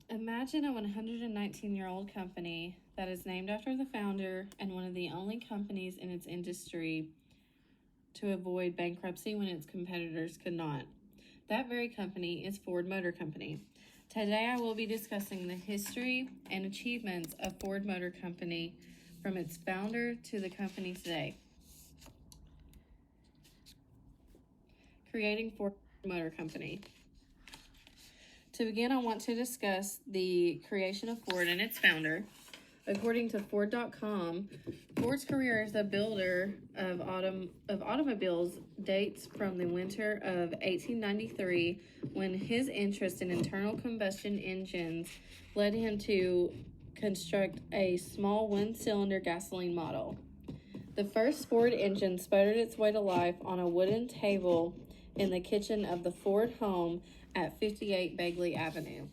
Imagine a 119-year-old company that is named after the founder and one of the only companies in its industry to avoid bankruptcy when its competitors could not. That very company is Ford Motor Company. Today I will be discussing the history and achievements of Ford Motor Company from its founder to the company today. Creating Ford Motor Company. To begin, I want to discuss the creation of Ford and its founder. According to Ford.com, Ford's career as a builder of automobiles dates from the winter of 1893, when his interest in internal combustion engines led him to construct a small one-cylinder gasoline model. The first Ford engine sputtered its way to life on a wooden table in the kitchen of the Ford home at 58 Bagley Avenue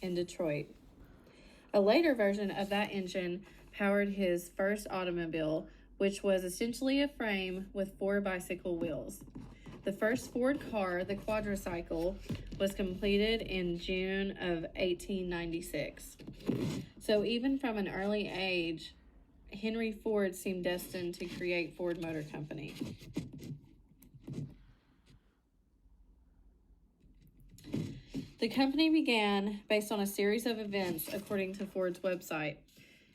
in Detroit. A later version of that engine powered his first automobile, which was essentially a frame with 4 bicycle wheels. The first Ford car, the quadricycle, was completed in June of 1896. So even from an early age, Henry Ford seemed destined to create Ford Motor Company. The company began based on a series of events, according to Ford's website.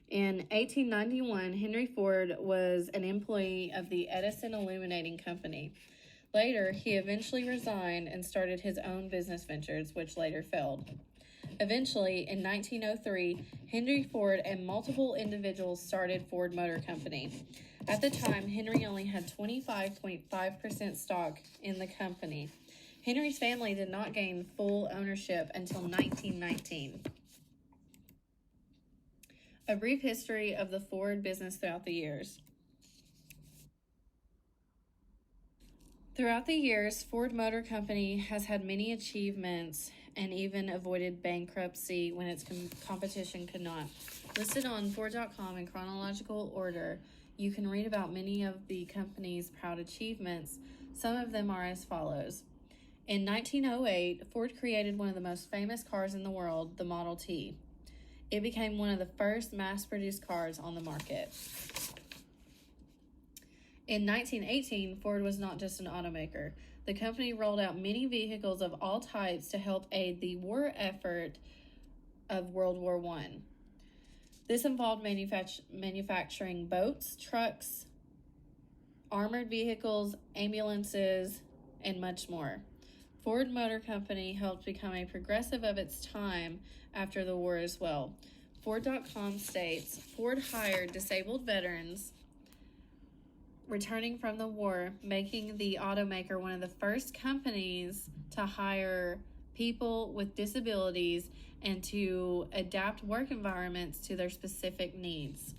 In 1891, Henry Ford was an employee of the Edison Illuminating Company. Later, he eventually resigned and started his own business ventures, which later failed. Eventually, in 1903, Henry Ford and multiple individuals started Ford Motor Company. At the time, Henry only had 25.5% stock in the company. Henry's family did not gain full ownership until 1919. A brief history of the Ford business throughout the years. Throughout the years, Ford Motor Company has had many achievements and even avoided bankruptcy when its competition could not. Listed on Ford.com in chronological order, you can read about many of the company's proud achievements. Some of them are as follows. In 1908, Ford created one of the most famous cars in the world, the Model T. It became one of the first mass-produced cars on the market. In 1918, Ford was not just an automaker. The company rolled out many vehicles of all types to help aid the war effort of World War I. This involved manufacturing boats, trucks, armored vehicles, ambulances, and much more. Ford Motor Company helped become a progressive of its time after the war as well. Ford.com states, Ford hired disabled veterans returning from the war, making the automaker one of the first companies to hire people with disabilities and to adapt work environments to their specific needs.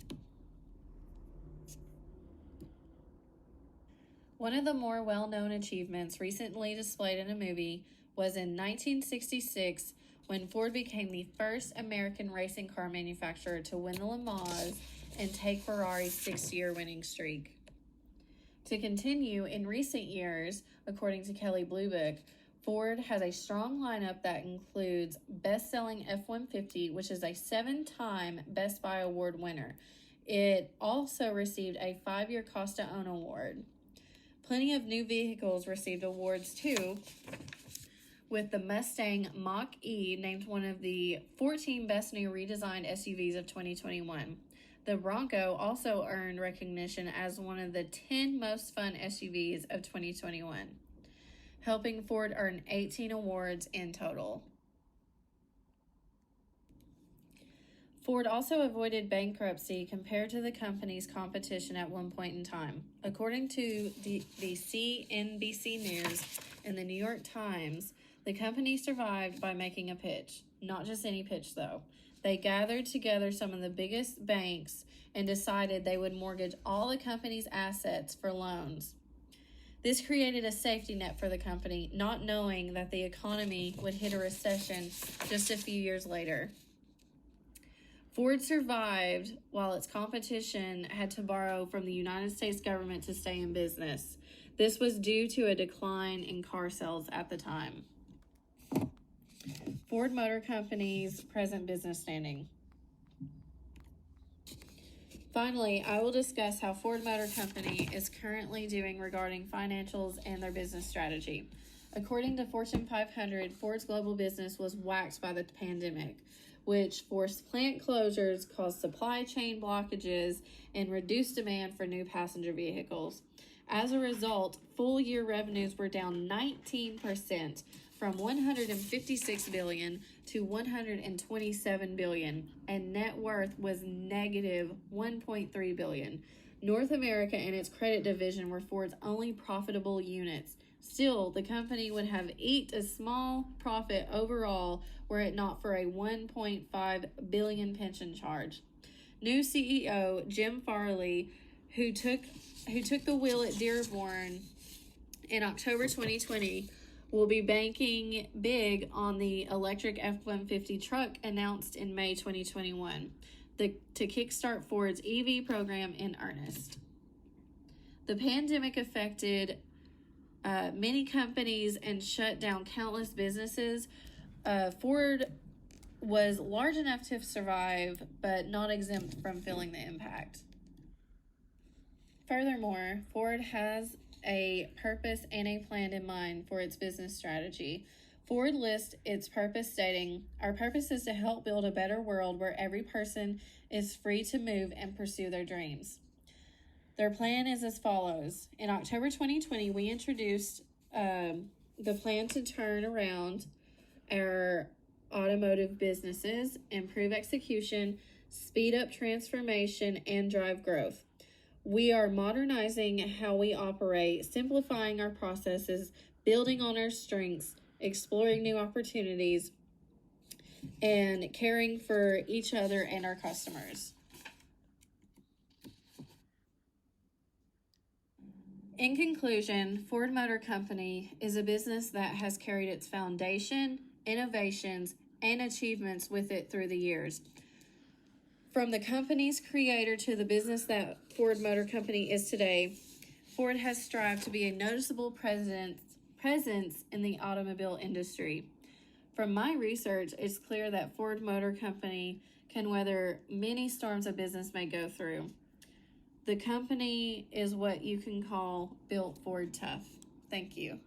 One of the more well-known achievements recently displayed in a movie was in 1966 when Ford became the first American racing car manufacturer to win the Le Mans and take Ferrari's 6-year winning streak. To continue, in recent years, according to Kelley Blue Book, Ford has a strong lineup that includes best-selling F-150, which is a 7-time Best Buy Award winner. It also received a 5-year Cost to Own award. Plenty of new vehicles received awards too, with the Mustang Mach-E named one of the 14 best new redesigned SUVs of 2021. The Bronco also earned recognition as one of the 10 most fun SUVs of 2021, helping Ford earn 18 awards in total. Ford also avoided bankruptcy compared to the company's competition at one point in time. According to the CNBC News and the New York Times, the company survived by making a pitch. Not just any pitch, though. They gathered together some of the biggest banks and decided they would mortgage all the company's assets for loans. This created a safety net for the company, not knowing that the economy would hit a recession just a few years later. Ford survived while its competition had to borrow from the United States government to stay in business. This was due to a decline in car sales at the time. Ford Motor Company's present business standing. Finally, I will discuss how Ford Motor Company is currently doing regarding financials and their business strategy. According to Fortune 500, Ford's global business was whacked by the pandemic, which forced plant closures, caused supply chain blockages, and reduced demand for new passenger vehicles. As a result, full year revenues were down 19% from $156 billion to $127 billion, and net worth was negative $1.3 billion. North America and its credit division were Ford's only profitable units. Still, the company would have eked a small profit overall were it not for a $1.5 billion pension charge. New CEO Jim Farley, who took the wheel at Dearborn in October 2020, will be banking big on the electric F-150 truck announced in May 2021 to kickstart Ford's EV program in earnest. The pandemic affected many companies and shut down countless businesses. Ford was large enough to survive, but not exempt from feeling the impact. Furthermore, Ford has a purpose and a plan in mind for its business strategy. Ford lists its purpose stating, "Our purpose is to help build a better world where every person is free to move and pursue their dreams." Their plan is as follows. In October 2020, we introduced the plan to turn around our automotive businesses, improve execution, speed up transformation, and drive growth. We are modernizing how we operate, simplifying our processes, building on our strengths, exploring new opportunities, and caring for each other and our customers. In conclusion, Ford Motor Company is a business that has carried its foundation, innovations, and achievements with it through the years. From the company's creator to the business that Ford Motor Company is today, Ford has strived to be a noticeable presence in the automobile industry. From my research, it's clear that Ford Motor Company can weather many storms a business may go through. The company is what you can call built Ford tough. Thank you.